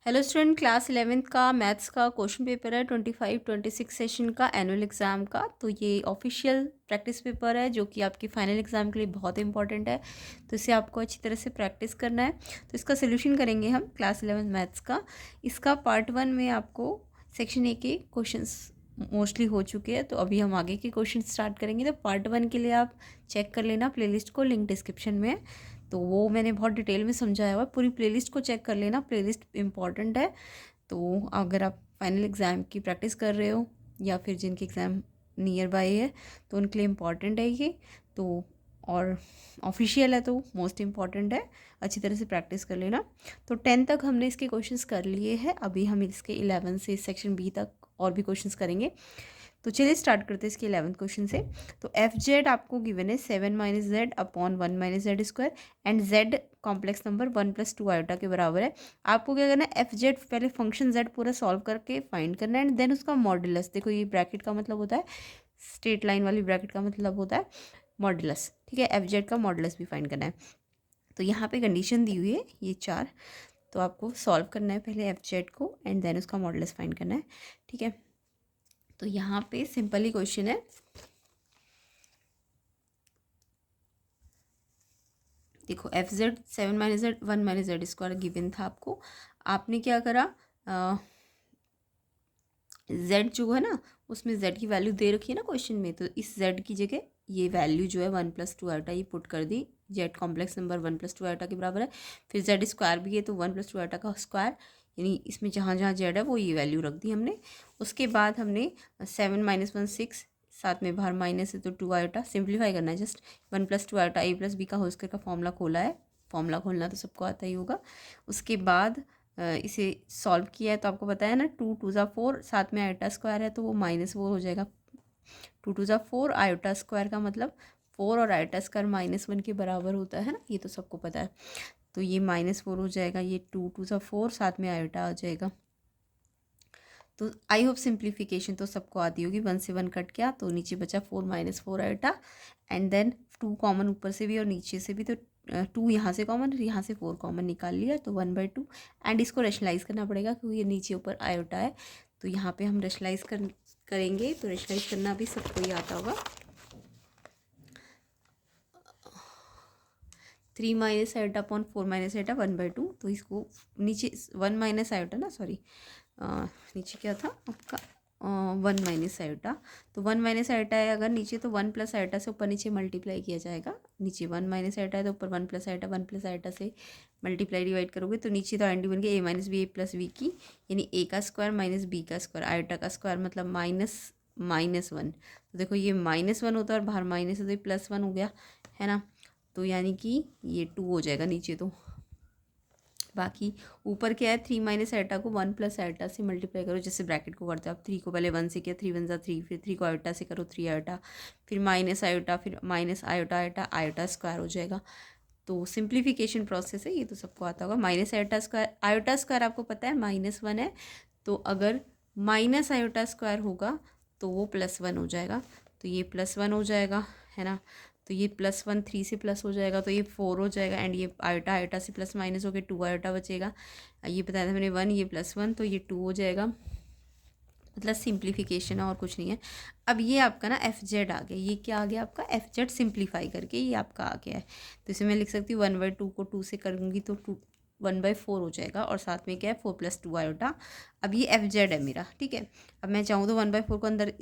Hello student, class 11th का maths का question paper है 25-26 सेशन का एनुअल एग्ज़ाम का। तो ये ऑफिशियल प्रैक्टिस पेपर है जो कि आपकी फाइनल एग्ज़ाम के लिए बहुत इंपॉर्टेंट है। तो इसे आपको अच्छी तरह से प्रैक्टिस करना है। तो इसका सोल्यूशन करेंगे हम क्लास 11 मैथ्स का। इसका पार्ट 1 में आपको सेक्शन ए के क्वेश्चंस मोस्टली हो चुके हैं, तो अभी हम आगे के क्वेश्चन स्टार्ट करेंगे। तो पार्ट 1 के लिए आप चेक कर लेना प्लेलिस्ट को, लिंक डिस्क्रिप्शन में है। तो वो मैंने बहुत डिटेल में समझाया हुआ है, पूरी प्लेलिस्ट को चेक कर लेना, प्लेलिस्ट इंपॉर्टेंट है। तो अगर आप फाइनल एग्ज़ाम की प्रैक्टिस कर रहे हो या फिर जिनके एग्ज़ाम नियर बाय है तो उनके लिए इम्पॉर्टेंट है ये। तो और ऑफिशियल है तो मोस्ट इम्पॉर्टेंट है, अच्छी तरह से प्रैक्टिस कर लेना। तो 10 तक हमने इसके क्वेश्चंस कर लिए हैं, अभी हम इसके 11 से सेक्शन बी तक और भी क्वेश्चंस करेंगे। तो चलिए स्टार्ट करते हैं इसके 11th क्वेश्चन से। तो एफ जेड आपको गिवन है 7 minus Z upon 1 minus Z square and Z complex number 1 + 2 iota के बराबर है। आपको क्या करना है, एफ जेड पहले फंक्शन जेड पूरा सॉल्व करके फाइंड करना है एंड देन उसका मॉड्यूलस। देखो ये ब्रैकेट का मतलब होता है, स्ट्रेट लाइन वाली ब्रैकेट का मतलब होता है मॉड्यूलस। ठीक है, एफ जेड का मॉड्यूलस भी फाइंड करना है। तो यहाँ पे कंडीशन दी हुई है ये 4, तो आपको सॉल्व करना है पहले एफ जेड को एंड देन उसका मॉड्यूलस फाइंड करना है। ठीक है, तो यहाँ पे सिंपल ही क्वेश्चन है। देखो F Z 7 minus Z 1 minus Z square given था आपको। आपने क्या करा, जेड जो है ना उसमें जेड की वैल्यू दे रखी है ना क्वेश्चन में, तो इस जेड की जगह ये वैल्यू जो है 1 + 2 आयोटा ये पुट कर दी। जेड कॉम्प्लेक्स नंबर 1 + 2 आयोटा के बराबर है। फिर जेड स्क्वायर भी है तो 1 + 2 आयोटा का स्क्वायर, यानी इसमें जहाँ जहाँ जेड है वो ये वैल्यू रख दी हमने। उसके बाद हमने 7 - 1 6, साथ में बाहर माइनस है तो 2 आयोटा, सिंप्लीफाई करना है जस्ट। 1 + 2 आयोटा a + b का होल स्क्वायर का फॉर्मूला खोला है, फॉर्मूला खोलना तो सबको आता ही होगा। उसके बाद इसे सॉल्व किया है तो आपको पता है ना, 2 × 2 = 4, साथ में आयोटा स्क्वायर है तो वो -4 हो जाएगा। 2 × 2 = 4, आयोटा स्क्वायर का मतलब 4 और आयोटा स्क्वायर -1 के बराबर होता है ना, ये तो सबको पता है। तो ये -4 हो जाएगा, ये 2 × 2 = 4, साथ में आयोटा आ जाएगा। तो आई होप सिंप्लीफिकेशन तो सबको आती होगी। 1 से 1 कट गया तो नीचे बचा 4 - 4 आयोटा एंड देन 2 कॉमन ऊपर से भी और नीचे से भी, तो 2 यहाँ से कॉमन, यहाँ से 4 कॉमन निकाल लिया तो 1/2 एंड इसको रेशनलाइज करना पड़ेगा क्योंकि ये नीचे ऊपर आयोटा है। तो यहाँ पे हम रेशनलाइज करेंगे, तो रेशनलाइज करना भी सबको ही आता होगा। 3 - आयोटा अपॉन 4 - आयोटा 1/2, तो इसको नीचे 1 - आयोटा ना, सॉरी नीचे क्या था आपका 1 - आयोटा। तो 1 - आयोटा है अगर नीचे तो 1 + आयोटा से ऊपर नीचे मल्टीप्लाई किया जाएगा। नीचे 1 - आयोटा है तो ऊपर 1 + आयोटा, 1 + आयोटा से मल्टीप्लाई डिवाइड करोगे तो नीचे तो आइडेंटिटी बन गई a - b a + b की, यानी a का स्क्वायर - b का स्क्वायर, आयोटा का स्क्वायर मतलब -1। तो देखो ये -1 होता है और बाहर माइनस है तो ये +1 हो गया है ना। तो यानी कि ये 2 हो जाएगा नीचे। तो बाकी ऊपर क्या है, 3 - आयोटा को 1 + आयोटा से मल्टीप्लाई करो, जैसे ब्रैकेट को करते हो आप। 3 को पहले 1 से किया, 3 × 1 = 3, फिर 3 को आयोटा से करो 3 आयोटा, फिर माइनस आयोटा, फिर minus iota iota iota square हो जाएगा। तो सिंप्लीफिकेशन प्रोसेस है, ये तो सबको आता होगा। Minus iota square, iota square आपको पता है -1 है, तो अगर माइनस आयोटा स्क्वायर होगा तो वो +1 हो जाएगा। तो ये +1 हो जाएगा है ना। तो ये +1 3 से प्लस हो जाएगा तो ये 4 हो जाएगा एंड ये आयोटा आयोटा से प्लस माइनस हो गया, 2 आयोटा बचेगा। ये बताया था मैंने 1, ये +1 तो ये 2 हो जाएगा। मतलब सिंप्लीफिकेशन है और कुछ नहीं है। अब ये आपका ना एफ जेड आ गया, ये क्या आ गया आपका एफ जेड सिंप्लीफाई करके ये आपका आ गया है। तो इसे मैं लिख सकती हूँ 1/2 को 2 से करूँगी तो 1/4 हो जाएगा और साथ में क्या है 4 + 2 आयोटा। अब ये एफ जेड है मेरा, ठीक है। अब मैं चाहूँ तो 1/4 को अंदर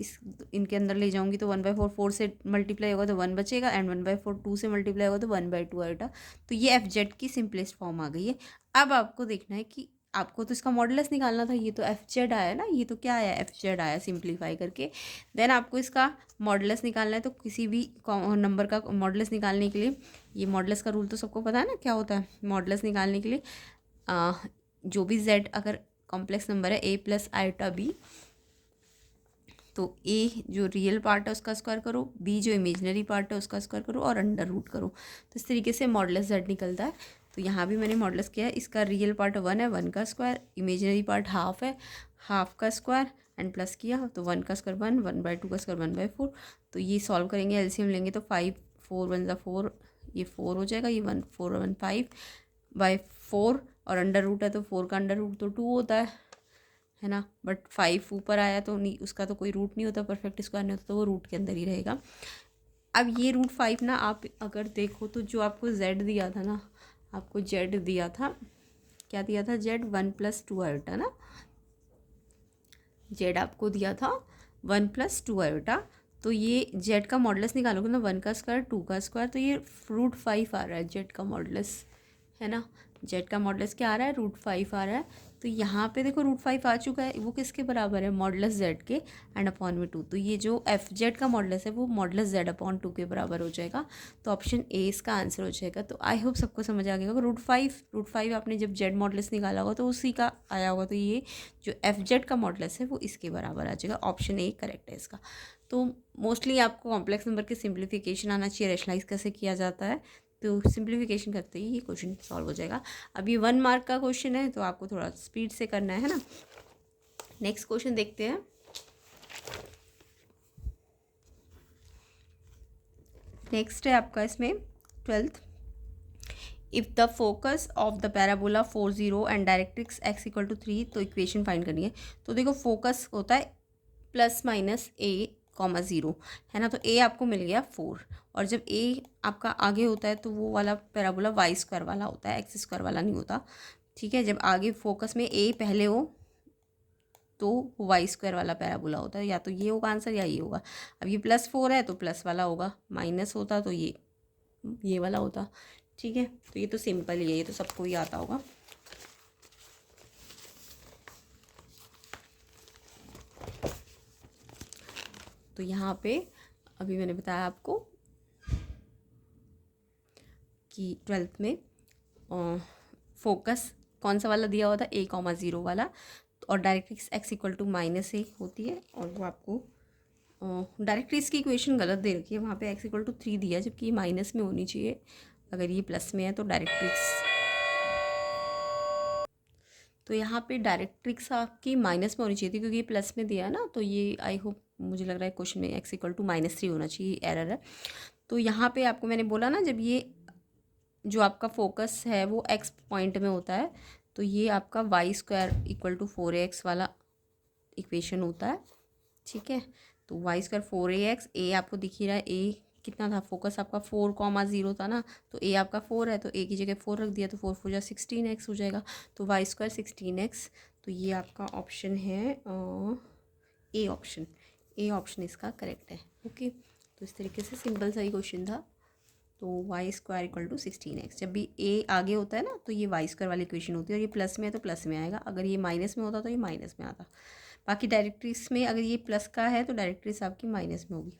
इनके अंदर ले जाऊँगी तो 1/4 4 से मल्टीप्लाई होगा तो 1 बचेगा एंड 1/4 2 से मल्टीप्लाई होगा तो 1/2 आयोटा। तो ये एफ जेड की सिंपलेस्ट फॉर्म आ गई है। अब आपको देखना है कि आपको तो इसका मॉडुलस निकालना था, ये तो एफ जेड आया ना, ये तो क्या आया एफ जेड आया सिंप्लीफाई करके। देन आपको इसका मॉडुलस निकालना है, तो किसी भी नंबर का मॉडुलस निकालने के लिए, ये मॉडुलस का रूल तो सबको पता है ना क्या होता है। मॉडुलस निकालने के लिए जो भी जेड अगर कॉम्प्लेक्स नंबर है a + आयोटा b, तो a जो रियल पार्ट है उसका स्क्वायर करो, b जो इमेजनरी पार्ट है उसका स्क्वायर करो और अंडर रूट करो। तो इस तरीके से मॉडुलस z निकलता है। तो यहाँ भी मैंने मॉडुलस किया है, इसका रियल पार्ट 1 है, 1 का स्क्वायर, इमेजनरी पार्ट हाफ है, हाफ का स्क्वायर एंड प्लस किया तो 1 का स्क्वायर 1, 1/2 का स्क्वायर 1/4। तो ये सॉल्व करेंगे, एलसीएम लेंगे तो 5 4 1 = 4, ये 4 हो जाएगा, ये 1 4 1 5/4 और अंडर रूट है तो 4 का अंडर रूट तो 2 होता है ना। बट 5 ऊपर आया तो नहीं, उसका तो कोई रूट नहीं होता, परफेक्ट स्क्वायर नहीं होता, तो वो रूट के अंदर ही रहेगा। अब ये √5 ना आप अगर देखो तो जो आपको z दिया था ना, आपको z दिया था, क्या दिया था, z 1+2 आयोटा ना, z आपको दिया था 1+2 आयोटा। तो ये z का मॉडुलस निकालोगे ना, 1 का स्क्वायर 2 का स्क्वायर, तो ये √5 आ रहा है z का मॉडुलस, है ना। z का मॉडुलस क्या आ रहा है, √5 आ रहा है। तो यहाँ पे देखो √5 आ चुका है, वो किसके बराबर है, मॉडुलस z के एंड अपॉन में 2। तो ये जो f(z) का मॉडुलस है वो मॉडुलस z/2 के बराबर हो जाएगा। तो ऑप्शन ए इसका आंसर हो जाएगा। तो आई होप सबको समझ आ गया होगा। √5 आपने जब z मॉडुलस निकाला होगा तो उसी का आया होगा। तो ये जो f(z) का मॉडुलस है वो इसके बराबर आ जाएगा। ऑप्शन ए करेक्ट है इसका। तो मोस्टली आपको कॉम्प्लेक्स नंबर के सिंप्लीफिकेशन आना चाहिए, रैशनलाइज कैसे किया जाता है, तो सिंप्लीफिकेशन करते ही ये क्वेश्चन सॉल्व हो जाएगा। अब ये 1 मार्क का क्वेश्चन है तो आपको थोड़ा स्पीड से करना है ना। नेक्स्ट क्वेश्चन देखते हैं। नेक्स्ट है आपका इसमें 12th, if the focus of the parabola 4 0 and directrix x=3, तो इक्वेशन फाइंड करनी है। तो देखो फोकस होता है +-a,0 है ना। तो a आपको मिल गया 4, और जब a आपका आगे होता है तो वो वाला पैराबोला y² वाला होता है, x² वाला नहीं होता, ठीक है। जब आगे फोकस में a पहले हो तो y² वाला पैराबोला होता है। या तो ये होगा आंसर या ये होगा। अब ये +4 है तो प्लस वाला होगा, माइनस होता तो ये वाला होता, ठीक है। तो ये तो सिंपल ही है, ये तो सबको ही आता होगा। तो यहाँ पे अभी मैंने बताया आपको कि 12th में फोकस कौन सा वाला दिया हुआ था, a,0 वाला, और डायरेक्ट्रिक्स x=-a होती है। और वो आपको डायरेक्ट्रिक्स की इक्वेशन गलत दे रखी है, वहाँ पे x=3 दिया, जबकि ये माइनस में होनी चाहिए। अगर ये प्लस में है तो डायरेक्ट्रिक्स, तो यहाँ पे डायरेक्ट्रिक्स आपकी माइनस में होनी चाहिए थी, क्योंकि ये प्लस में दिया है ना। तो ये आई होप, मुझे लग रहा है क्वेश्चन में x=-3 होना चाहिए, एरर है। तो यहाँ पे आपको मैंने बोला ना, जब ये जो आपका फोकस है वो x पॉइंट में होता है तो ये आपका y² = 4ax वाला इक्वेशन होता है, ठीक है। तो y² 4ax, a आपको दिख ही रहा है, a कितना था, फोकस आपका 4,0 था ना, तो a आपका 4 है, तो a की जगह 4 रख दिया, तो 4 4 16x हो जाएगा। तो y² 16x, तो ये आपका ऑप्शन है ए ऑप्शन, ए ऑप्शन इसका करेक्ट है। ओके, तो इस तरीके से सिंपल सा ही क्वेश्चन था। तो y² = 16x, जब भी a आगे होता है ना तो ये y² वाली इक्वेशन होती है, और ये प्लस में है तो प्लस में आएगा, अगर ये माइनस में होता तो ये माइनस में आता। बाकी डायरेक्ट्रिक्स में अगर ये प्लस का है तो डायरेक्ट्रिक्स आपकी माइनस में होगी,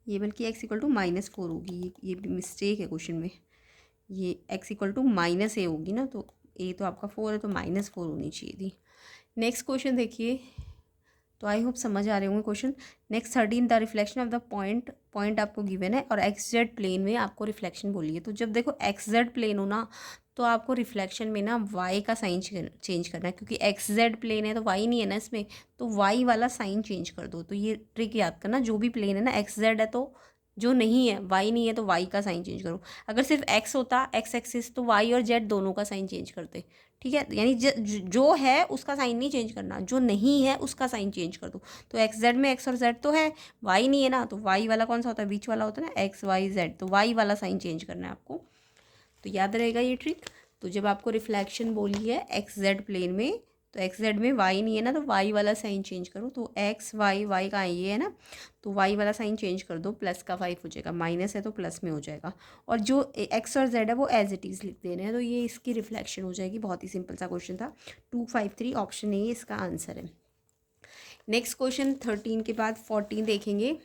ये बल्कि x=-4 होगी। ये मिस्टेक है क्वेश्चन में, ये x=-a होगी ना, तो a तो आपका 4 है तो -4 होनी चाहिए थी। नेक्स्ट क्वेश्चन देखिए, तो आई होप समझ आ रहे होंगे question. Next 13, the reflection of the point आपको गिवन है और XZ प्लेन में आपको रिफ्लेक्शन बोली है। तो जब देखो XZ प्लेन हो ना, तो आपको रिफ्लेक्शन में ना Y का साइन चेंज करना है, क्योंकि XZ प्लेन है तो Y नहीं है ना इसमें, तो Y वाला साइन चेंज कर दो। तो ये ट्रिक याद करना, जो भी प्लेन है ना, XZ है तो जो नहीं है, Y नहीं है तो Y का साइन चेंज करो। अगर सिर्फ X होता, X एक्सिस, तो Y और Z दोनों का साइन चेंज करते, ठीक है। यानी जो है उसका साइन नहीं चेंज करना, जो नहीं है उसका साइन चेंज कर दो। तो XZ में X और Z तो है, Y नहीं है ना, तो Y वाला कौन सा होता है, बीच वाला होता है ना, XYZ, तो Y वाला साइन चेंज करना है आपको। तो याद रहेगा ये ट्रिक। तो जब आपको रिफ्लेक्शन बोली है XZ प्लेन में, तो XZ में Y नहीं है ना, तो Y वाला साइन चेंज करो। तो XY का ये है ना, तो Y वाला साइन चेंज कर दो, प्लस का 5 हो जाएगा, माइनस है तो प्लस में हो जाएगा। और जो X और Z है वो एज इट इज़ लिख देने हैं, तो ये इसकी रिफ्लेक्शन हो जाएगी। बहुत ही सिंपल सा क्वेश्चन था। 253 ऑप्शन ए इसका आंसर है। नेक्स्ट क्वेश्चन 13 के बाद 14 देखेंगे।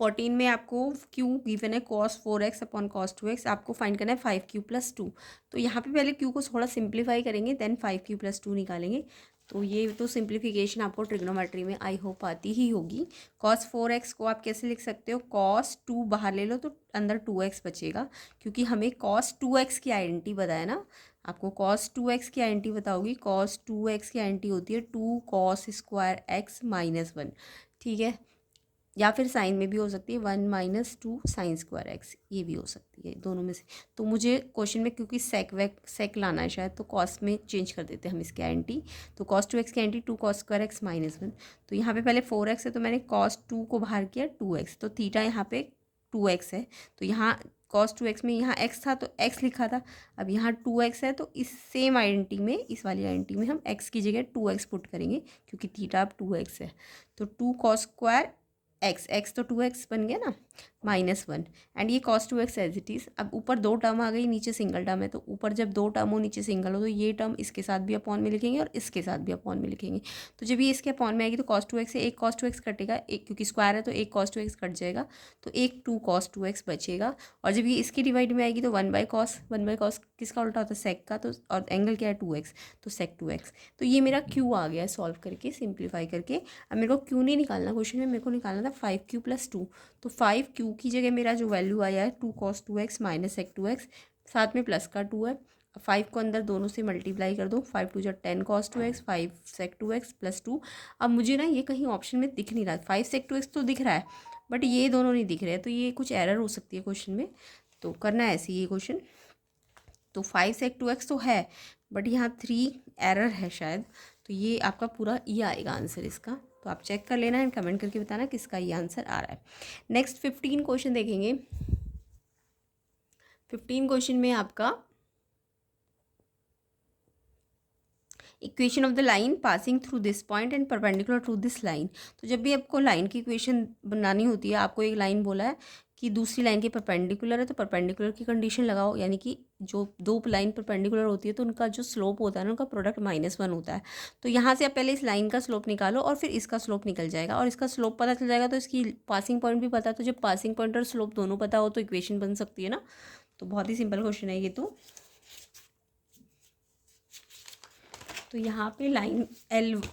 14 में आपको Q गिवन है cos 4x upon cos 2x, आपको फाइंड करना है 5Q + 2। तो यहाँ पे पहले Q को थोड़ा सिंप्लीफाई करेंगे, देन 5Q + 2 निकालेंगे। तो ये तो सिंप्लीफिकेशन आपको ट्रिग्नोमेट्री में आई होप आती ही होगी। cos 4x को आप कैसे लिख सकते हो, cos 2 बाहर ले लो तो अंदर 2x बचेगा, क्योंकि हमें cos 2x की आइडेंटिटी बताया ना। आपको cos 2x की आइडेंटिटी बताओगी, cos 2x की आइडेंटिटी होती है 2 cos² x - 1, ठीक है। या फिर साइन में भी हो सकती है 1 - 2 sin² x, ये भी हो सकती है दोनों में से। तो मुझे क्वेश्चन में क्योंकि सेक लाना है शायद, तो कॉस में चेंज कर देते हैं हम इसके एंटी। तो cos 2x के एंटी 2 cos² x -1। तो यहाँ पे पहले 4x है तो मैंने cos 2 को बाहर किया 2x, तो थीटा यहाँ पे 2x है। तो यहाँ cos 2x में यहाँ x था तो x लिखा था, अब यहाँ 2x है तो इस सेम आइडेंटिटी में, इस वाली आइडेंटिटी में हम x की जगह 2x पुट करेंगे क्योंकि थीटा अब 2x है। तो 2 cos² x, तो 2x बन गया ना -1, एंड ये cos 2x as it is. अब ऊपर दो टर्म आ गई, नीचे सिंगल टर्म है, तो ऊपर जब दो टर्म हो नीचे सिंगल हो तो ये टर्म इसके साथ भी अपॉन में लिखेंगे और इसके साथ भी अपॉन में लिखेंगे। तो जब ये इसके अपॉन में आएगी तो cos 2x से एक cos 2x कटेगा, एक क्योंकि स्क्वायर है तो एक cos 2x कट जाएगा, तो एक 2 cos 2x बचेगा। और जब ये इसकी डिवाइड में आएगी तो 1/cos किसका उल्टा होता है, सेक का, तो और एंगल क्या है 2x, तो sec 2x। तो ये मेरा क्यू आ गया है सॉल्व करके, सिंप्लीफाई करके। अब मेरे को क्यू नहीं निकालना क्वेश्चन में, मेरे को निकालना था 5q + 2। तो 5q की जगह मेरा जो वैल्यू आया है 2 cos 2x - sec 2x, साथ में प्लस का 2 है। 5 को अंदर दोनों से मल्टीप्लाई कर दो, 5 × 2 = 10 cos 2x, 5 sec 2x + 2। अब मुझे ना ये कहीं ऑप्शन में दिख नहीं रहा, 5 sec 2x तो दिख रहा है बट ये दोनों नहीं दिख रहे हैं, तो ये कुछ एरर हो सकती है क्वेश्चन में। तो करना है ऐसे ये क्वेश्चन। तो 5 sec 2x तो है बट यहाँ 3 एरर है शायद, तो ये आपका पूरा ये आएगा आंसर इसका। तो आप चेक कर लेना एंड कमेंट करके बताना किसका ये आंसर आ रहा है। नेक्स्ट 15 क्वेश्चन देखेंगे। 15 क्वेश्चन में आपका equation of the line passing through this point and perpendicular to this line. तो जब भी आपको लाइन की इक्वेशन बनानी होती है, आपको एक लाइन बोला है कि दूसरी लाइन के परपेंडिकुलर है, तो परपेंडिकुलर की कंडीशन लगाओ, यानी कि जो दो लाइन परपेंडिकुलर होती है तो उनका जो स्लोप होता है ना, उनका प्रोडक्ट -1 होता है। तो यहाँ से आप पहले इस लाइन का स्लोप निकालो और फिर इसका स्लोप निकल जाएगा, और इसका स्लोप पता चल जाएगा तो इसकी पासिंग पॉइंट भी पता है। तो जब पासिंग पॉइंट और स्लोप दोनों पता हो तो इक्वेशन बन सकती है ना। तो बहुत ही सिंपल क्वेश्चन है ये। तो यहाँ पे लाइन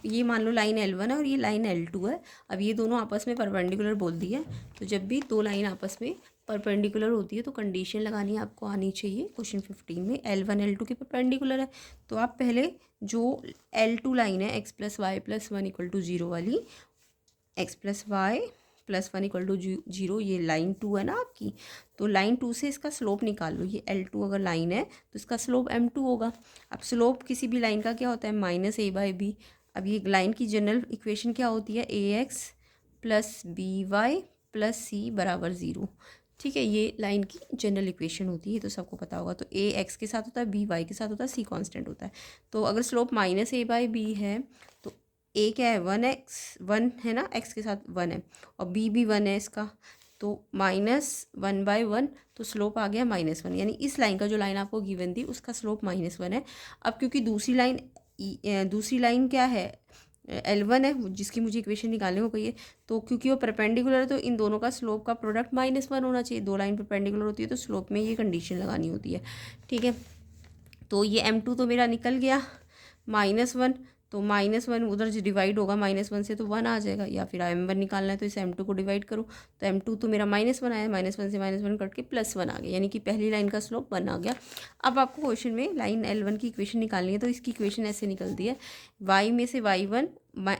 ये मान लो लाइन L1 है और ये लाइन L2 है। अब ये दोनों आपस में परपेंडिकुलर बोल दी है, तो जब भी दो लाइन आपस में परपेंडिकुलर होती है तो कंडीशन लगानी आपको आनी चाहिए। क्वेश्चन 15 में L1 L2 के परपेंडिकुलर है, तो आप पहले जो L2 लाइन है x + y + 1 = 0 वाली, x + y + 1 = 0, ये लाइन 2 है ना आपकी। तो लाइन 2 से इसका स्लोप निकाल लो। ये L2 अगर लाइन है तो इसका स्लोप M2 होगा। अब स्लोप किसी भी लाइन का क्या होता है, -a/b। अब ये लाइन की जनरल इक्वेशन क्या होती है, ax + by + c = 0। ठीक है, ये लाइन की जनरल इक्वेशन होती है, तो सबको पता होगा। तो a x के साथ होता है, b y के साथ होता है, c कांस्टेंट होता है। तो अगर स्लोप -a/b है तो a क्या है, 1 है ना, x के साथ 1 है, और b भी 1 है इसका, तो -1/1, तो स्लोप आ गया -1। यानी इस लाइन का जो लाइन आपको गिवन थी उसका स्लोप -1 है। अब क्योंकि दूसरी लाइन क्या है, L1 है जिसकी मुझे इक्वेशन निकालने को कही है, तो क्योंकि वो परपेंडिकुलर है तो इन दोनों का स्लोप का प्रोडक्ट -1 होना चाहिए। दो लाइन परपेंडिकुलर होती है तो स्लोप में ये कंडीशन लगानी होती है। ठीक है, तो ये M2 तो मेरा निकल गया, -1, तो -1 उधर जो डिवाइड होगा -1 से तो 1 आ जाएगा, या फिर M1 निकालना है तो इस M2 को डिवाइड करो, तो M2 तो मेरा -1 आया, -1 से -1 कट के +1 आ गया, यानी कि पहली लाइन का स्लोप 1 आ गया। अब आपको क्वेश्चन में लाइन L1 की इक्वेशन निकालनी है, तो इसकी इक्वेशन ऐसे निकलती है, y में से y1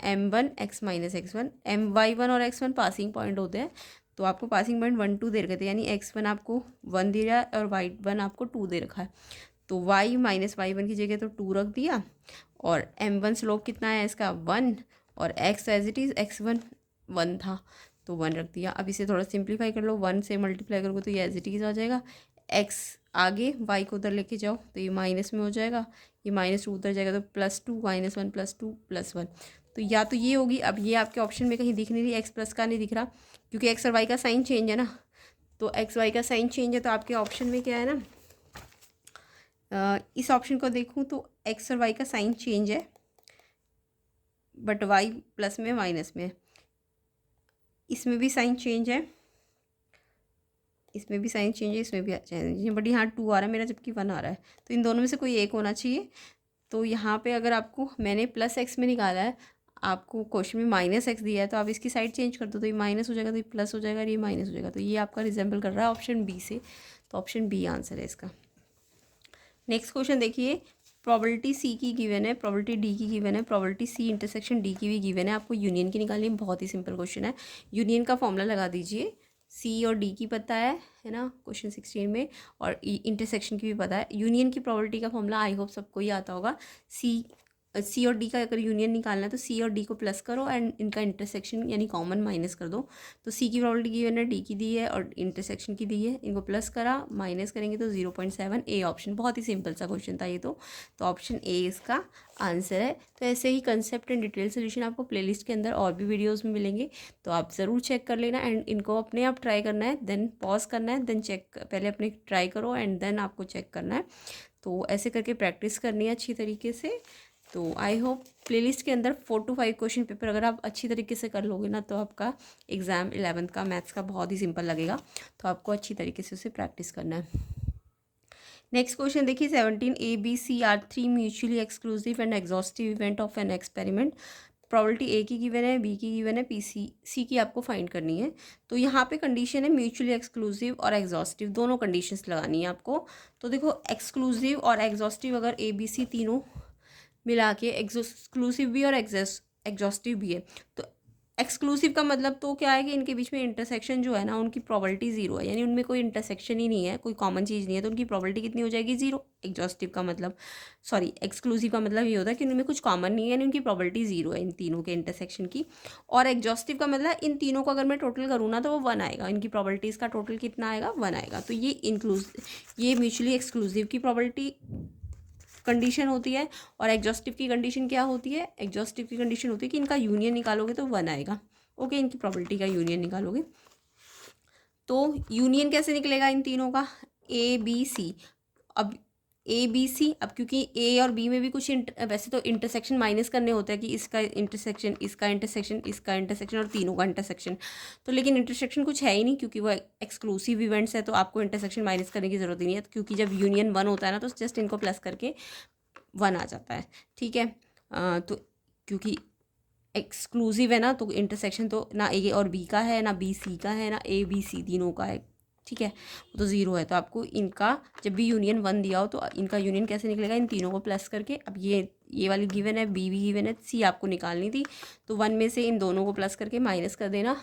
M1 x - x1, y1 और x1 पासिंग पॉइंट होते हैं, तो आपको पासिंग पॉइंट 1 2 दे रखे थे, यानी x1 आपको 1 दे रहा है और y1 आपको 2 दे रखा है। तो y - y1 की जगह तो 2 रख दिया, और M1 स्लोप कितना है इसका 1, और x as it is x1 1 था तो 1 रख दिया। अब इसे थोड़ा सिंप्लीफाई कर लो, 1 से मल्टीप्लाई करोगे तो ये एज इट इज़ आ जाएगा। x आगे y को उधर लेके जाओ तो ये माइनस में हो जाएगा, ये -2 उधर जाएगा तो +2 -1 +2 +1, तो या तो ये होगी। अब ये आपके ऑप्शन में कहीं दिख नहीं रही, x प्लस का नहीं दिख रहा क्योंकि x और y का साइन चेंज है ना, तो x y का साइन चेंज है, तो आपके ऑप्शन में क्या है ना, इस ऑप्शन को देखूं तो x और y का साइन चेंज है बट y प्लस में माइनस में, इसमें भी साइन चेंज है, इसमें भी साइन चेंज है, इसमें भी चेंज है, बट यहाँ 2 आ रहा है मेरा जबकि 1 आ रहा है, तो इन दोनों में से कोई एक होना चाहिए। तो यहाँ पे अगर आपको मैंने +x में निकाला है, आपको क्वेश्चन में -x दिया है, तो आप इसकी साइड चेंज कर दो तो ये माइनस हो जाएगा, तो ये प्लस हो जाएगा और ये माइनस हो जाएगा। तो ये आपका रिजेंबल कर रहा है ऑप्शन बी से, तो ऑप्शन बी आंसर है इसका। नेक्स्ट क्वेश्चन देखिए, प्रोबेबिलिटी सी की गिवन है, प्रोबेबिलिटी डी की गिवन है, प्रोबेबिलिटी सी इंटरसेक्शन डी की भी गिवन है। आपको यूनियन की निकालनी है, बहुत ही सिंपल क्वेश्चन है। यूनियन का फॉर्मूला लगा दीजिए, सी और डी की पता है ना क्वेश्चन 16 में, और इंटरसेक्शन की भी पता है। यूनियन की प्रोबेबिलिटी का फॉर्मूला आई होप सबको ही आता होगा। सी और डी का अगर यूनियन निकालना है तो सी और डी को प्लस करो एंड इनका इंटरसेक्शन यानी कॉमन माइनस कर दो। तो सी की प्रोबेबिलिटी गिवन है, डी की दी है और इंटरसेक्शन की दी है, इनको प्लस करा, माइनस करेंगे तो 0.7। ए ऑप्शन, बहुत ही सिंपल सा क्वेश्चन था ये तो ऑप्शन ए इसका आंसर है। तो ऐसे ही कंसेप्ट एंड डिटेल सोल्यूशन आपको प्लेलिस्ट के अंदर और भी वीडियोस में मिलेंगे, तो आप ज़रूर चेक कर लेना एंड इनको अपने आप ट्राई करना है, देन पॉज करना है, देन चेक, पहले अपने ट्राई करो एंड देन आपको चेक करना है। तो ऐसे करके प्रैक्टिस करनी है अच्छी तरीके से। तो आई होप प्लेलिस्ट के अंदर 4 to 5 क्वेश्चन पेपर अगर आप अच्छी तरीके से कर लोगे ना, तो आपका एग्ज़ाम 11th का मैथ्स का बहुत ही सिंपल लगेगा। तो आपको अच्छी तरीके से उसे प्रैक्टिस करना है। नेक्स्ट क्वेश्चन देखिए 17, A B C are 3 mutually exclusive and exhaustive event of an experiment. Probability A की गिवन है, बी की गिवन है, पी सी की आपको फाइंड करनी है। तो यहाँ पे कंडीशन है म्यूचुअली एक्सक्लूसिव और एग्जॉस्टिव, दोनों कंडीशंस लगानी है आपको। तो देखो एक्सक्लूसिव और एग्जॉस्टिव अगर ए बी सी तीनों मिला के, एक्सक्लूसिव भी और एग्जॉस्टिव भी है, तो एक्सक्लूसिव का मतलब तो क्या है कि इनके बीच में इंटरसेक्शन जो है ना, उनकी प्रोबेबिलिटी ज़ीरो है, यानी उनमें कोई इंटरसेक्शन ही नहीं है, कोई कॉमन चीज़ नहीं है, तो उनकी प्रोबेबिलिटी कितनी हो जाएगी, ज़ीरो। एग्जॉस्टिव का मतलब, सॉरी एक्सक्लूसिव का मतलब ये होता है कि उनमें कुछ कॉमन नहीं है, यानी उनकी प्रोबेबिलिटी ज़ीरो है इन तीनों के इंटरसेक्शन की। और एग्जॉस्टिव का मतलब इन तीनों को अगर मैं टोटल करूँ ना, तो वो 1 आएगा, इनकी प्रोबेबिलिटीज़ का टोटल कितना आएगा, 1 आएगा। तो ये म्यूचुअली एक्सक्लूसिव की प्रोबेबिलिटी कंडीशन होती है, और एग्जॉस्टिव की कंडीशन क्या होती है, एग्जॉस्टिव की कंडीशन होती है कि इनका यूनियन निकालोगे तो 1 आएगा। ओके, इनकी प्रोबेबिलिटी का यूनियन निकालोगे तो यूनियन कैसे निकलेगा इन तीनों का, ए बी सी। अब ए बी सी, अब क्योंकि ए और बी में भी कुछ वैसे तो इंटरसेक्शन माइनस करने होते हैं कि इसका इंटरसेक्शन, इसका इंटरसेक्शन, इसका इंटरसेक्शन और तीनों का इंटरसेक्शन, तो लेकिन इंटरसेक्शन कुछ है ही नहीं क्योंकि वो एक्सक्लूसिव इवेंट्स है, तो आपको इंटरसेक्शन माइनस करने की ज़रूरत ही नहीं है, क्योंकि जब यूनियन 1 होता है ना, तो जस्ट इनको प्लस करके 1 आ जाता है। ठीक है, तो क्योंकि एक्सक्लूसिव है ना, तो इंटरसेक्शन तो ना ए और बी का है, ना बी सी का है, ना ए बी सी तीनों का है। ठीक है, वो तो ज़ीरो है, तो आपको इनका जब भी यूनियन 1 दिया हो तो इनका यूनियन कैसे निकलेगा, इन तीनों को प्लस करके। अब ये वाली गिवन है, बी भी गिवन है, सी आपको निकालनी थी, तो 1 में से इन दोनों को प्लस करके माइनस कर देना,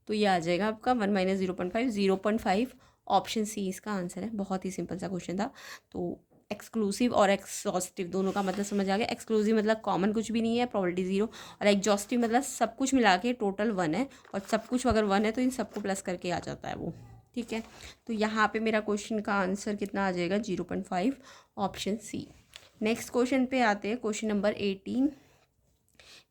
तो ये आ जाएगा आपका 1 माइनस 0.5, 0.5। ऑप्शन सी इसका आंसर है। बहुत ही सिंपल सा क्वेश्चन था। तो एक्सक्लूसिव और एक्सॉस्टिव दोनों का मतलब समझ आ गया। एक्सक्लूसिव मतलब कॉमन कुछ भी नहीं है, प्रोबेबिलिटी ज़ीरो, और एग्जॉस्टिव मतलब सब कुछ मिला के टोटल 1 है, और सब कुछ अगर 1 है तो इन सबको प्लस करके आ जाता है वो। ठीक है, तो यहाँ पे मेरा क्वेश्चन का आंसर कितना आ जाएगा, 0.5, ऑप्शन सी। नेक्स्ट क्वेश्चन पे आते हैं, question number 18,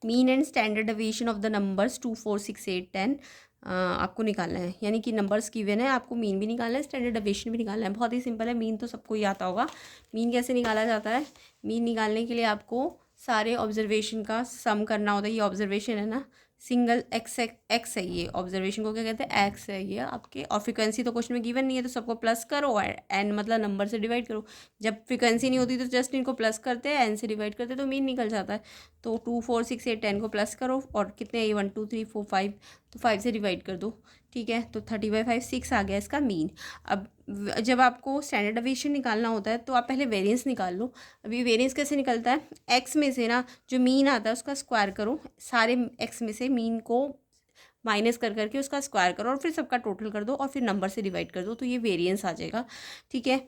mean and standard deviation of the numbers 2, 4, 6, 8, 10 आपको निकालना है, यानी कि नंबर्स गिवन है, आपको मीन भी निकालना है, स्टैंडर्ड डेविएशन भी निकालना है। बहुत ही सिंपल है, मीन तो सबको ही आता होगा। मीन कैसे निकाला जाता है, मीन निकालने के लिए आपको सारे ऑब्जर्वेशन का सम करना होता है। ये ऑब्जर्वेशन है ना, सिंगल एक्स है, ये ऑब्जर्वेशन को क्या कहते हैं, एक्स है ये आपके, और फ्रिक्वेंसी तो क्वेश्चन में गिवन नहीं है, तो सबको प्लस करो और एन मतलब नंबर से डिवाइड करो। जब फ्रिक्वेंसी नहीं होती तो जस्ट इनको प्लस करते हैं, एन से डिवाइड करते हैं, तो मीन निकल जाता है। तो 2, 4, 6, 8, 10 को प्लस करो, और कितने ये 1, 2, 3, 4, 5, तो 5 से डिवाइड कर दो। ठीक है, तो 30/5 6 आ गया इसका मीन। अब जब आपको स्टैंडर्ड डेविएशन निकालना होता है तो आप पहले वेरिएंस निकाल लो। अभी वेरिएंस कैसे निकलता है, एक्स में से ना जो मीन आता है उसका स्क्वायर करो, सारे एक्स में से मीन को माइनस कर करके उसका स्क्वायर करो, और फिर सबका टोटल कर दो, और फिर नंबर से डिवाइड कर दो, तो ये वेरिएंस आ जाएगा। ठीक है,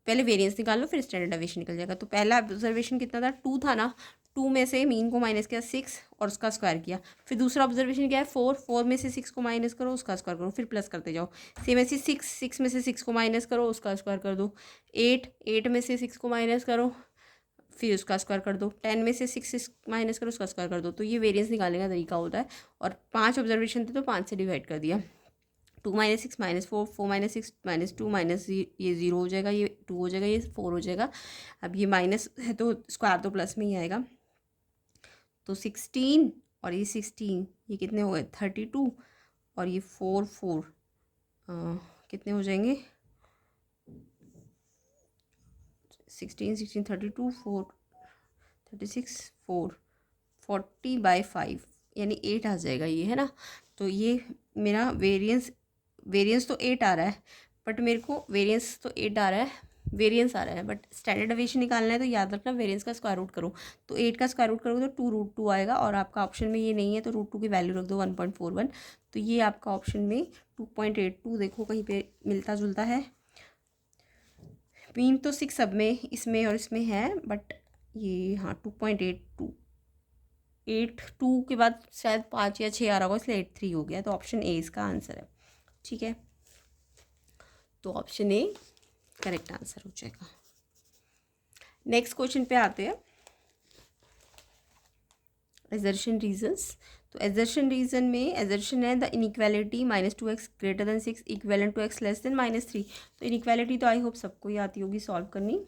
पहले वेरिएंस निकाल लो, फिर स्टैंडर्ड डेविएशन निकल जाएगा। तो पहला ऑब्जर्वेशन कितना था, 2 था ना, 2 में से मीन को माइनस किया 6 और उसका स्क्वायर किया। फिर दूसरा ऑब्जर्वेशन क्या है, 4 में से 6 को माइनस करो, उसका स्क्वायर करो, फिर प्लस करते जाओ। सेम ऐसे 6 में से 6 को माइनस करो, उसका स्क्वायर कर दो। 8 में से 6 को माइनस करो, फिर उसका स्क्वायर कर दो। 10 में से 6 माइनस करो, उसका स्क्वायर कर दो। तो ये वेरिएंस निकालने का तरीका होता है। और 5 ऑब्जर्वेशन थे तो 5 से डिवाइड कर दिया। 2 - 6 -4, 4 - 6 -2 माइनस ये 0 हो जाएगा, ये 2 हो जाएगा, ये 4 हो जाएगा। अब ये माइनस है तो स्क्वायर तो प्लस में ही आएगा। तो 16 और ये 16, ये कितने हो गए 32, और ये 4 4 कितने हो जाएंगे 16 16 32 4 36 4 40/5 यानी 8 आ जाएगा ये, है ना। तो ये मेरा वेरिएंस तो 8 आ रहा है, बट मेरे को वेरिएंस तो 8 आ रहा है, वेरिएंस आ रहा है, बट स्टैंडर्ड डेविएशन निकालना है तो याद रखना वेरिएंस का स्क्वायर रूट करो। तो 8 का स्क्वायर रूट करोगे तो 2√2 आएगा, और आपका ऑप्शन में ये नहीं है तो √2 की वैल्यू रख दो 1.41। तो ये आपका ऑप्शन में 2.82 देखो कहीं पे मिलता जुलता है। मीन तो 6 सब में, इसमें और इसमें है, बट ये हाँ 2.82, 82 के बाद शायद 5 या 6 आ रहा होगा, इसलिए 83 हो गया। तो ऑप्शन ए इसका आंसर है। ठीक है, तो ऑप्शन ए करेक्ट आंसर हो जाएगा। नेक्स्ट क्वेश्चन पे आते हैं, एजर्शन रीजंस। तो एजर्शन रीजन में एजर्शन है the inequality -2x greater than 6 equivalent to x less than -3। तो इनइक्वालिटी तो आई होप सबको ही आती होगी सॉल्व करनी।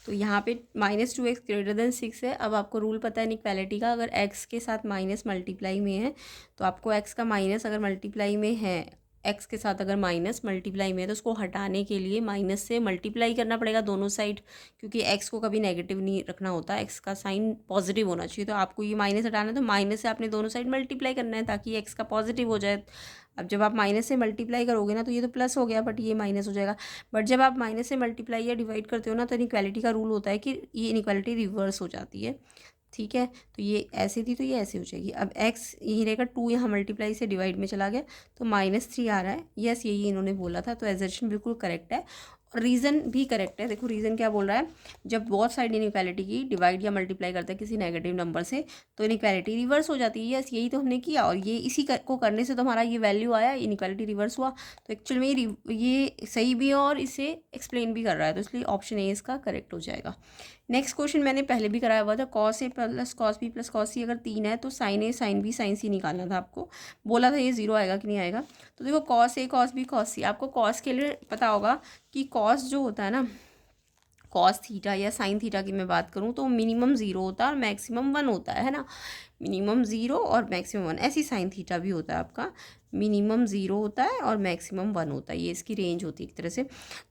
तो यहाँ पे -2x ग्रेटर देन 6 है। अब आपको रूल पता है इनइक्वालिटी का, अगर x के साथ माइनस मल्टीप्लाई में है तो आपको x का माइनस अगर मल्टीप्लाई में है, x के साथ अगर माइनस मल्टीप्लाई में है तो उसको हटाने के लिए माइनस से मल्टीप्लाई करना पड़ेगा दोनों साइड, क्योंकि x को कभी नेगेटिव नहीं रखना होता, x का साइन पॉजिटिव होना चाहिए। तो आपको ये माइनस हटाना है तो माइनस से आपने दोनों साइड मल्टीप्लाई करना है ताकि x का पॉजिटिव हो जाए। अब जब आप माइनस से मल्टीप्लाई करोगे ना तो ये तो प्लस हो गया, बट ये माइनस हो जाएगा। बट जब आप माइनस से मल्टीप्लाई या डिवाइड करते हो ना तो इनइक्वालिटी का रूल होता है कि ये इनइक्वालिटी रिवर्स हो जाती है। ठीक है, तो ये ऐसे थी तो ये ऐसे हो जाएगी। अब x यही रहेगा, 2 यहाँ मल्टीप्लाई से डिवाइड में चला गया तो -3 आ रहा है। यस, यही इन्होंने बोला था, तो एजर्शन बिल्कुल करेक्ट है और रीज़न भी करेक्ट है। देखो रीज़न क्या बोल रहा है, जब बहुत साइड इनइक्वालिटी की डिवाइड या मल्टीप्लाई करते हैं किसी नेगेटिव नंबर से तो इनइक्वालिटी रिवर्स हो जाती है। यस, यही तो हमने किया और ये इसी को करने से तो हमारा ये वैल्यू आया, इनइक्वालिटी रिवर्स हुआ। तो एक्चुअल में ये सही भी है और इसे एक्सप्लेन भी कर रहा है, तो इसलिए ऑप्शन ए इसका करेक्ट हो जाएगा। नेक्स्ट क्वेश्चन मैंने पहले भी कराया हुआ था, cos a plus cos b plus cos c अगर 3 है तो sin a sin b sin c निकालना था। आपको बोला था ये 0 आएगा कि नहीं आएगा। तो देखो cos a cos b cos c, आपको cos के लिए पता होगा कि cos जो होता है ना, cos थीटा या sin थीटा की मैं बात करूँ तो मिनिमम 0 होता है और मैक्सिमम 1 होता है ना, मिनिमम 0 और मैक्सिमम 1। ऐसी sin थीटा भी होता है आपका, मिनिमम 0 होता है और मैक्सिमम 1 होता है, ये इसकी रेंज होती है एक तरह से।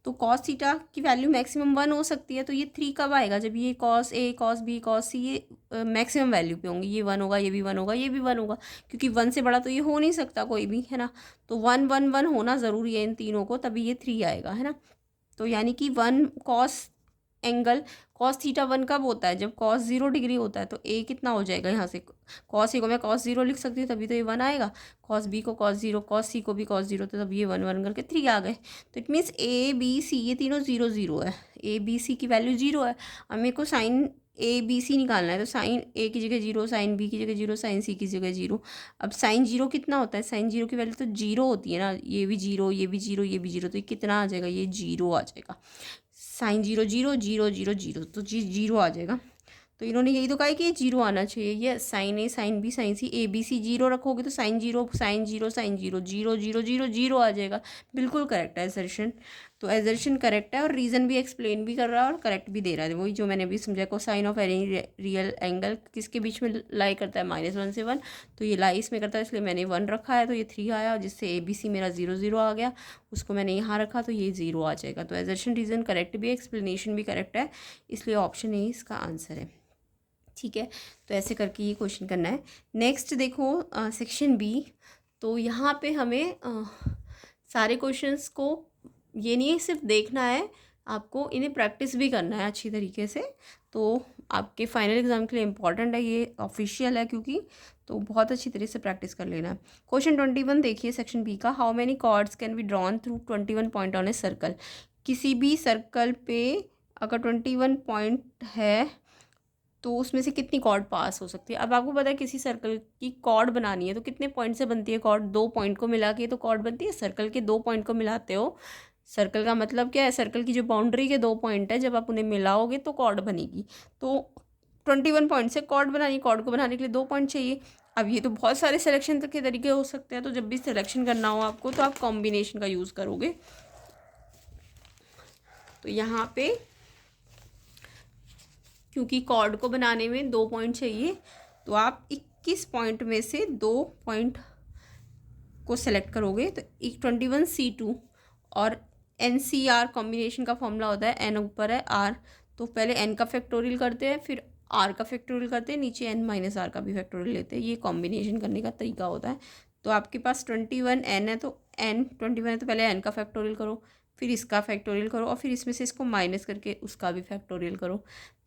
तो cos थीटा की वैल्यू मैक्सिमम 1 हो सकती है, तो ये 3 कब आएगा, जब ये cos a cos b cos c ये मैक्सिमम वैल्यू पे होंगी। ये 1 होगा, ये भी 1 होगा, ये भी 1 होगा, क्योंकि 1 से बड़ा तो ये हो नहीं सकता कोई भी, है ना। तो 1 1 1 होना ज़रूरी है इन तीनों को, तभी ये 3 आएगा, है ना। तो यानी कि 1 cos एंगल cos थीटा 1 कब होता है, जब cos 0 डिग्री होता है। तो a कितना हो जाएगा, यहाँ से cos a को मैं cos 0 लिख सकती हूँ तभी तो ये 1 आएगा, cos b को cos 0 cos c को भी cos 0, तो तब ये 1 1 करके 3 आ गए। तो it means a b c ये तीनों 0 0 है, a b c की वैल्यू 0 है। अब मेरे को साइन a b c निकालना है, तो साइन a की जगह 0, साइन b की जगह 0, साइन c की जगह 0। अब साइन 0 कितना होता है, साइन 0 की वैल्यू तो 0 होती है ना, ये भी 0 ये भी 0 ये भी 0, तो ये कितना आ जाएगा, ये 0 आ जाएगा। साइन 0 0 0 0 0, तो 0 आ जाएगा। तो इन्होंने यही तो कहा है कि ये 0 आना चाहिए। ये sine A sine B sine C A B C 0 रखोगे तो साइन 0 साइन 0 साइन 0 0 0 0 0 आ जाएगा। बिल्कुल करेक्ट है एजर्शन, तो एजर्शन करेक्ट है और रीज़न भी एक्सप्लेन भी कर रहा है और करेक्ट भी दे रहा है। वही जो मैंने अभी समझा, को sine of any real angle किसके बीच में लाई करता है, -1 से 1, तो ये लाई इसमें करता है, इसलिए मैंने 1 रखा है, तो ये 3 आया, जिससे ABC मेरा 0 0 आ गया, उसको मैंने यहाँ रखा तो ये 0 आ जाएगा। तो एजर्शन रीज़न करेक्ट भी है, एक्सप्लेनेशन भी करेक्ट है, इसलिए ऑप्शन ए इसका आंसर है। ठीक है, तो ऐसे करके ये क्वेश्चन करना है। नेक्स्ट देखो सेक्शन बी, तो यहाँ पे हमें सारे क्वेश्चंस को ये नहीं सिर्फ देखना है, आपको इन्हें प्रैक्टिस भी करना है अच्छी तरीके से। तो आपके फाइनल एग्जाम के लिए इम्पॉर्टेंट है, ये ऑफिशियल है क्योंकि, तो बहुत अच्छी तरीके से प्रैक्टिस कर लेना है। क्वेश्चन 21 देखिए सेक्शन बी का, how many chords can be drawn through 21 point on a circle. किसी भी सर्कल पे अगर 21 पॉइंट है तो उसमें से कितनी कॉर्ड पास हो सकती है। अब आपको पता है किसी सर्कल की कॉर्ड बनानी है तो कितने पॉइंट से बनती है कॉर्ड, 2 पॉइंट को मिला के तो कॉर्ड बनती है। सर्कल के 2 पॉइंट को मिलाते हो, सर्कल का मतलब क्या है, सर्कल की जो बाउंड्री के 2 पॉइंट है, जब आप उन्हें मिलाओगे तो कॉर्ड बनेगी। तो 21 पॉइंट से कॉर्ड बनानी, कॉर्ड को बनाने के लिए 2 पॉइंट चाहिए। अब ये तो बहुत सारे सिलेक्शन के तरीके हो सकते हैं, तो जब भी सिलेक्शन करना हो आपको तो आप कॉम्बिनेशन का यूज़ करोगे। तो यहाँ पे क्योंकि कॉर्ड को बनाने में 2 पॉइंट चाहिए, तो आप 21 पॉइंट में से 2 पॉइंट को सेलेक्ट करोगे। तो 21C2 और NCR कॉम्बिनेशन का फॉर्मूला होता है, n ऊपर है r, तो पहले n का फैक्टोरियल करते हैं, फिर r का फैक्टोरियल करते हैं, नीचे n - r का भी फैक्टोरियल लेते हैं। ये कॉम्बिनेशन करने का तरीका होता है। तो आपके पास 21n है तो n 21 है तो पहले n का फैक्टोरियल करो, फिर इसका फैक्टोरियल करो और फिर इसमें से इसको माइनस करके उसका भी फैक्टोरियल करो।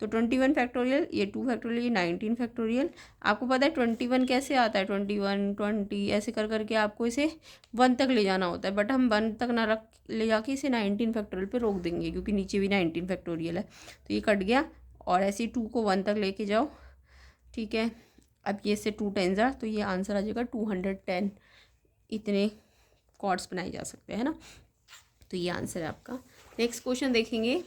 तो 21 फैक्टोरियल, ये 2 फैक्टोरियल, ये 19 फैक्टोरियल। आपको पता है 21 कैसे आता है, 21 20 ऐसे कर करके आपको इसे 1 तक ले जाना होता है, बट हम 1 तक ना रख ले जाके इसे 19 फैक्टोरियल पे रोक देंगे क्योंकि नीचे भी 19 फैक्टोरियल है। तो ये कट गया और ऐसे ही 2 को 1 तक लेके जाओ, ठीक है। अब ये से 2 10 तो ये आंसर आ जाएगा 210। इतने कॉर्ड्स बनाए जा सकते हैं ना, तो ये आंसर है आपका। नेक्स्ट क्वेश्चन देखेंगे।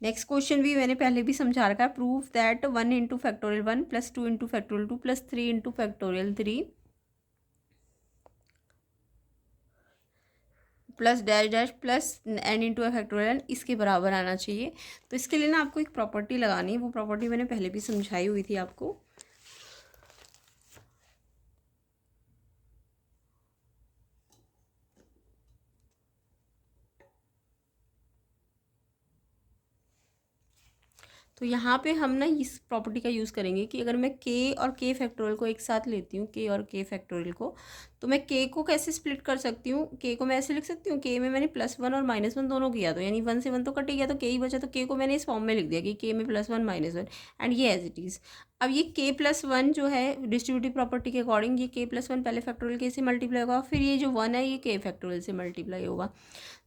नेक्स्ट क्वेश्चन भी मैंने पहले भी समझा रखा है। Prove that 1 into factorial 1 plus 2 into factorial 2 plus 3 into factorial 3 plus dash dash plus n into factorial n इसके बराबर आना चाहिए। तो इसके लिए ना आपको एक प्रॉपर्टी लगानी है, वो प्रॉपर्टी मैंने पहले भी समझाई हुई थी आपको। तो यहाँ पे हम ना इस प्रॉपर्टी का यूज़ करेंगे कि अगर मैं k और k फैक्टोरियल को एक साथ लेती हूँ, k और k फैक्टोरियल को, तो मैं k को कैसे स्प्लिट कर सकती हूँ। k को मैं ऐसे लिख सकती हूँ, k में मैंने +1 और -1 दोनों किया, तो यानी 1 से 1 तो कट ही गया, तो k ही बचा। तो k को मैंने इस फॉर्म में लिख दिया कि k में +1 -1 एंड ये एज इट इज़। अब ये k+1 जो है डिस्ट्रीब्यूटिव प्रॉपर्टी के अकॉर्डिंग, ये k+1 पहले फैक्टोरियल k से मल्टीप्लाई होगा, फिर ये जो 1 है ये k फैक्टोरियल से मल्टीप्लाई होगा।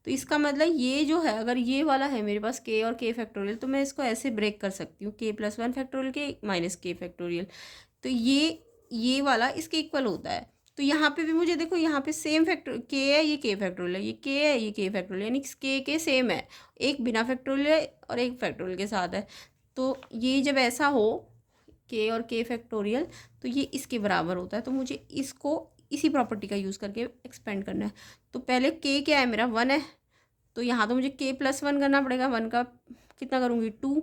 तो इसका मतलब ये जो है, अगर ये वाला है मेरे पास k और k फैक्टोरियल, तो मैं इसको ऐसे ब्रेक कर सकती हूँ, k+1 फैक्टोरियल के माइनस k फैक्टोरियल। तो ये वाला इसके इक्वल होता है। तो यहाँ पे भी मुझे देखो, यहाँ पे सेम फैक्टर k है, ये k फैक्टोरियल है, ये k है, ये k फैक्टोरियल, यानी k सेम है, एक बिना फैक्टोरियल है और एक फैक्टोरियल के साथ है। तो ये जब ऐसा हो k और k फैक्टोरियल, तो ये इसके बराबर होता है। तो मुझे इसको इसी प्रॉपर्टी का यूज़ करके एक्सपेंड करना है। तो पहले k क्या है मेरा 1 है, तो यहाँ तो मुझे k+1 करना पड़ेगा। 1 का कितना करूँगी 2,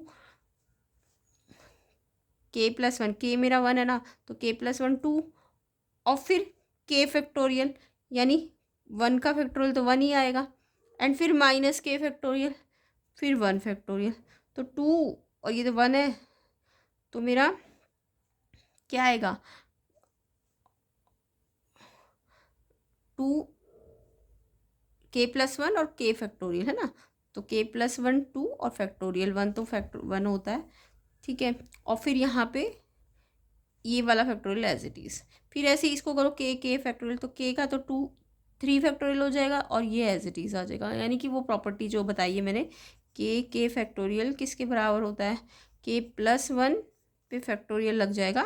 k+1, k मेरा 1 है ना, तो k+1 2 और फिर k फैक्टोरियल, यानी 1 का फैक्टोरियल तो 1 ही आएगा, एंड फिर माइनस k फैक्टोरियल, फिर 1 फैक्टोरियल। तो 2 और ये तो 1 है, तो मेरा क्या आएगा 2 k+1 और k फैक्टोरियल है ना, तो k+1 2 और फैक्टोरियल 1, तो फैक्टर 1 होता है, ठीक है। और फिर यहाँ पे ये वाला फैक्टोरियल एज इट इज़। फिर ऐसे ही इसको करो k फैक्टोरियल, तो k का तो 3 फैक्टोरियल हो जाएगा और ये एज इट इज़ आ जाएगा। यानी कि वो प्रॉपर्टी जो बताई है मैंने, k फैक्टोरियल किसके बराबर होता है, k+1 पे फैक्टोरियल लग जाएगा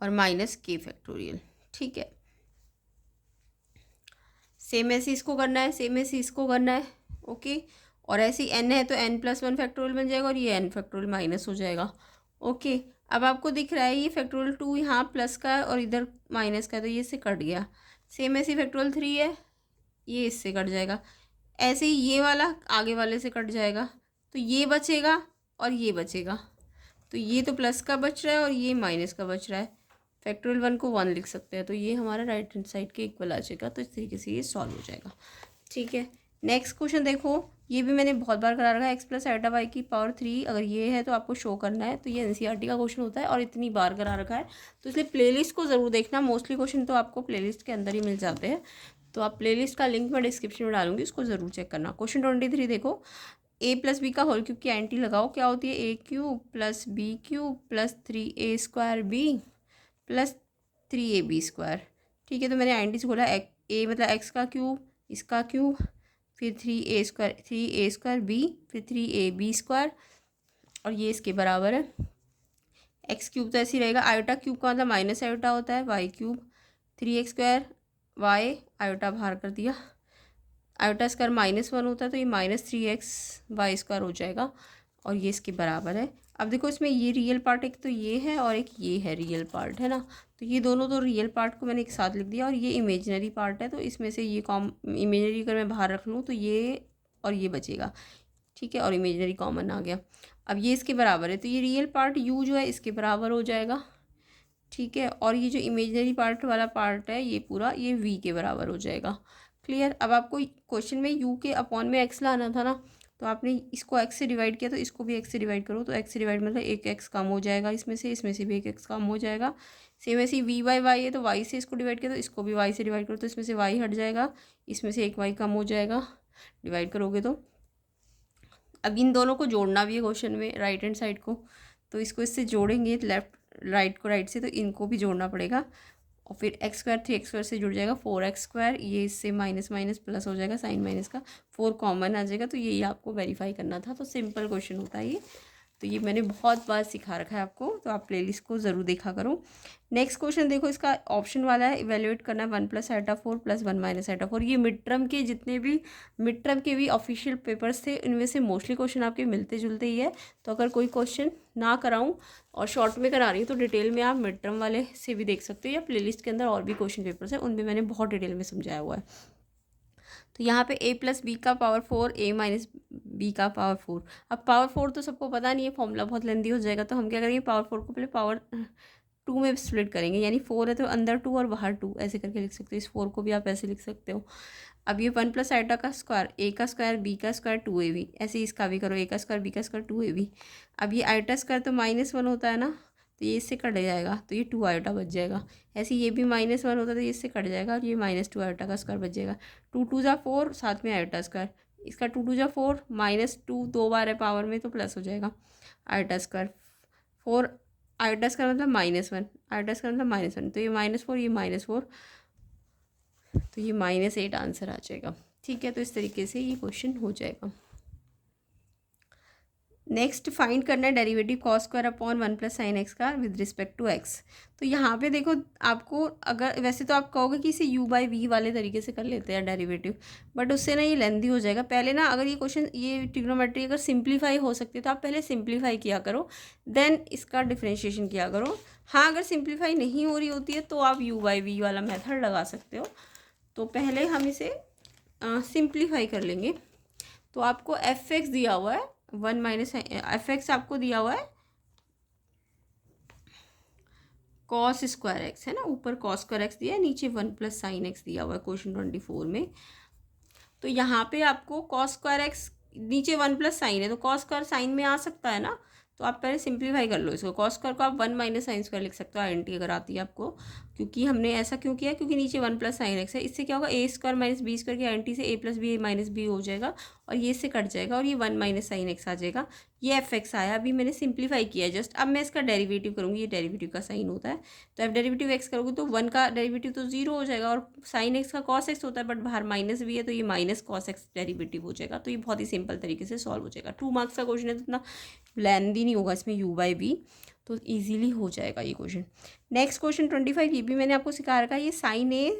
और माइनस k फैक्टोरियल, ठीक है। सेम ऐसे इसको करना है, सेम ऐसे इसको करना है, ओके। और ऐसे ही n है तो n+1 फैक्टोरियल बन जाएगा और ये n फैक्टोरियल माइनस हो जाएगा, ओके। अब आपको दिख रहा है ये फैक्टोरियल 2 यहाँ प्लस का है और इधर माइनस का है, तो ये इससे कट गया। सेम ऐसे फैक्टोरियल 3 है, ये इससे कट जाएगा। ऐसे ही ये वाला आगे वाले से कट जाएगा, तो ये बचेगा और ये बचेगा। तो ये तो प्लस का बच रहा है और ये माइनस का बच रहा है। फैक्टोरियल 1 को 1 लिख सकते हैं, तो ये हमारा राइट हैंड साइड के इक्वल आ जाएगा। तो इस तरीके से ये सॉल्व हो जाएगा, ठीक है। नेक्स्ट क्वेश्चन देखो, ये भी मैंने बहुत बार करा रखा है। x+i/3 अगर ये है तो आपको शो करना है, तो ये एनसीईआरटी का क्वेश्चन होता है और इतनी बार करा रखा है, तो इसलिए प्लेलिस्ट को ज़रूर देखना। मोस्टली क्वेश्चन तो आपको प्लेलिस्ट के अंदर ही मिल जाते हैं, तो आप प्लेलिस्ट का लिंक मैं डिस्क्रिप्शन में डालूंगी, उसको ज़रूर चेक करना। क्वेश्चन 23 देखो, a+b का होल क्यूब की एंटी लगाओ, क्या होती है a³ + b³ + 3a² plus 3ab², ठीक है। तो मैंने एंटी से बोला a मतलब x का क्यूब, इसका क्यूब, फिर 3a² b, फिर 3ab² और ये इसके बराबर है। x³ तो ऐसे ही रहेगा, आयोटा क्यूब का मतलब माइनस आयोटा होता है, y³ 3x² y आयोटा बाहर कर दिया, आयोटा स्क्वायर -1 होता है, तो ये -3x y² हो जाएगा और ये इसके बराबर है। अब देखो इसमें ये रियल पार्ट एक तो ये है और एक ये है रियल पार्ट, है ना। तो ये दोनों तो रियल पार्ट को मैंने एक साथ लिख दिया और ये इमेजिनरी पार्ट है, तो इसमें से ये इमेजिनरी अगर मैं बाहर रख लूँ तो ये और ये बचेगा, ठीक है, और इमेजिनरी कॉमन आ गया। अब ये इसके बराबर है, तो ये रियल पार्ट u जो है इसके बराबर हो जाएगा, ठीक है। और ये जो इमेजिनरी पार्ट वाला पार्ट है ये पूरा ये v के बराबर हो जाएगा, क्लियर। अब आपको क्वेश्चन में u के अपॉन में x लाना था ना, तो आपने इसको x से डिवाइड किया तो इसको भी x से डिवाइड करो, तो x से डिवाइड मतलब एक x कम हो जाएगा इसमें से भी एक x कम हो जाएगा। सेम ऐसे ही v/y है तो y से इसको डिवाइड किया तो इसको भी y से डिवाइड करो, तो इसमें से y हट जाएगा, इसमें से एक y कम हो जाएगा डिवाइड करोगे तो। अब इन दोनों को जोड़ना भी है क्वेश्चन में, राइट हैंड साइड को, तो इसको इससे जोड़ेंगे, लेफ्ट राइट को राइट से, तो इनको भी जोड़ना पड़ेगा। और फिर एक्स स्क्वायर 3x² से जुड़ जाएगा 4x², ये इससे माइनस माइनस प्लस हो जाएगा, साइन माइनस का 4 कॉमन आ जाएगा। तो यही आपको वेरीफाई करना था, तो सिंपल क्वेश्चन होता है ये। तो ये मैंने बहुत बार सिखा रखा है आपको, तो आप प्लेलिस्ट को ज़रूर देखा करो। नेक्स्ट क्वेश्चन देखो, इसका ऑप्शन वाला है इवेल्युएट करना 1 + i/4 + 1 - i/4। ये मिड टर्म के जितने भी मिड टर्म के भी ऑफिशियल पेपर्स थे इनमें से मोस्टली क्वेश्चन आपके मिलते जुलते ही है। तो अगर कोई क्वेश्चन ना कराऊं और शॉर्ट में करा रही हूँ तो डिटेल में आप मिड टर्म वाले से भी देख सकते हो, या प्लेलिस्ट के अंदर और भी क्वेश्चन पेपर्स हैं उनमें मैंने बहुत डिटेल में समझाया हुआ है। तो यहाँ पे a + b का पावर 4, a - b का पावर 4। अब पावर 4 तो सबको पता नहीं है, फॉर्मूला बहुत लेंदी हो जाएगा, तो हम क्या करेंगे, पावर 4 को पहले पावर 2 में स्प्लिट करेंगे, यानी 4 है तो अंदर 2 और बाहर 2 ऐसे करके लिख सकते हो। इस 4 को भी आप ऐसे लिख सकते हो। अब ये 1 + i का स्क्वायर, a का स्क्वायर b का स्क्वायर 2ab, ऐसे इसका भी करो, a का स्क्वायर b का स्क्वायर 2ab। अब ये i स्क्वायर तो -1 होता है ना, तो ये इससे कट जाएगा, तो ये 2 i बच जाएगा। ऐसे ये भी -1 होता है तो ये इससे कट जाएगा और ये -2 i का स्क्वायर बच जाएगा। 2 × 2 = 4, साथ में i स्क्वायर, इसका 2 × 2 = 4, -2 2 बार है पावर में तो प्लस हो जाएगा i स्क्वायर। 4 i स्क्वायर मतलब -1, i स्क्वायर मतलब -1, तो ये -4 ये -4, तो ये -8 आंसर आ जाएगा। ठीक है, तो इस तरीके से ये क्वेश्चन हो जाएगा। नेक्स्ट फाइंड करना है derivative cos square upon 1 + sin x का विद रिस्पेक्ट टू x। तो यहाँ पे देखो, आपको अगर वैसे तो आप कहोगे कि इसे u/v वाले तरीके से कर लेते हैं डेरिवेटिव, बट उससे ना ये लेंदी हो जाएगा। पहले ना अगर ये क्वेश्चन ये ट्रिग्नोमेट्री अगर सिंप्लीफाई हो सकती है तो आप पहले सिंप्लीफाई किया करो, देन इसका डिफ्रेंशिएशन किया करो। हाँ, अगर सिंप्लीफाई नहीं हो रही होती है तो आप u/v वाला मेथड लगा सकते हो। तो पहले हम इसे सिंप्लीफाई कर लेंगे। तो आपको f(x) दिया हुआ है 1 - f(x) आपको दिया हुआ है cos स्क्वायर x है ना, ऊपर cos स्क्वायर x दिया है, नीचे 1 + sin x दिया हुआ है क्वेश्चन 24 में। तो यहाँ पे आपको cos स्क्वायर x नीचे 1 + sin है, तो cos स्क्वायर sin में आ सकता है ना, तो आप पहले सिंप्लीफाई कर लो इसको। cos स्क्वायर को आप 1 - sin स्क्वायर लिख सकते हो, आइडेंटिटी अगर आती है आपको। क्योंकि हमने ऐसा क्यों किया, क्योंकि नीचे 1 + sin x है, इससे क्या होगा, a स्क्वायर - b स्क्वायर की आइडेंटिटी से a + b - b हो जाएगा और ये इससे कट जाएगा और ये 1 - sin x आ जाएगा। ये f(x) आया, अभी मैंने सिंप्लीफाई किया है जस्ट। अब मैं इसका डेरिवेटिव करूँगी, ये डेरिवेटिव का साइन होता है, तो f डेरिवेटिव x करोगे तो 1 का डेरिवेटिव तो 0 हो जाएगा, और sin x का cos x होता है, बट बाहर माइनस भी है तो ये -cos x डेरिवेटिव हो जाएगा। तो ये बहुत ही सिंपल तरीके से सॉल्व हो जाएगा। 2 मार्क्स का क्वेश्चन है तो इतना लेंथी नहीं होगा इसमें u/v, तो ईजिली हो जाएगा ये क्वेश्चन। नेक्स्ट क्वेश्चन 25, ये भी मैंने आपको सिखा रखा है। ये sin a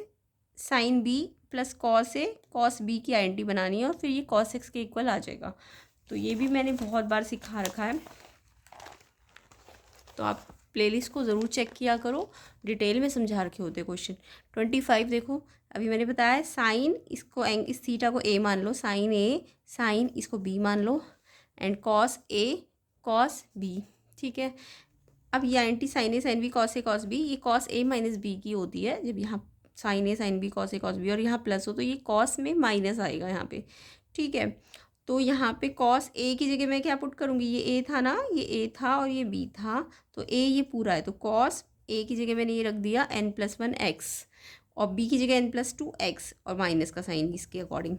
sin b + cos a cos b की आइडेंटिटी बनानी है और फिर ये cos x के इक्वल आ जाएगा। तो ये भी मैंने बहुत बार सिखा रखा है, तो आप प्लेलिस्ट को ज़रूर चेक किया करो, डिटेल में समझा रखे होते क्वेश्चन। 25 देखो, अभी मैंने बताया साइन, इसको इस थीटा को a मान लो, साइन a साइन इसको b मान लो, and cos a cos b। ठीक है, अब ये identity sine a sine b cos a cos b, ये cos a - b की होती है। जब यहाँ sine a sine b cos a cos b और यहाँ प्लस हो तो ये cos में माइनस आएगा यहाँ पे। ठीक है, तो यहाँ पे cos a की जगह मैं क्या पुट करूँगी, ये a था ना, ये a था और ये b था, तो a ये पूरा है, तो cos a की जगह मैंने ये रख दिया n + 1 x, और b की जगह n + 2 x, और माइनस का साइन इसके अकॉर्डिंग।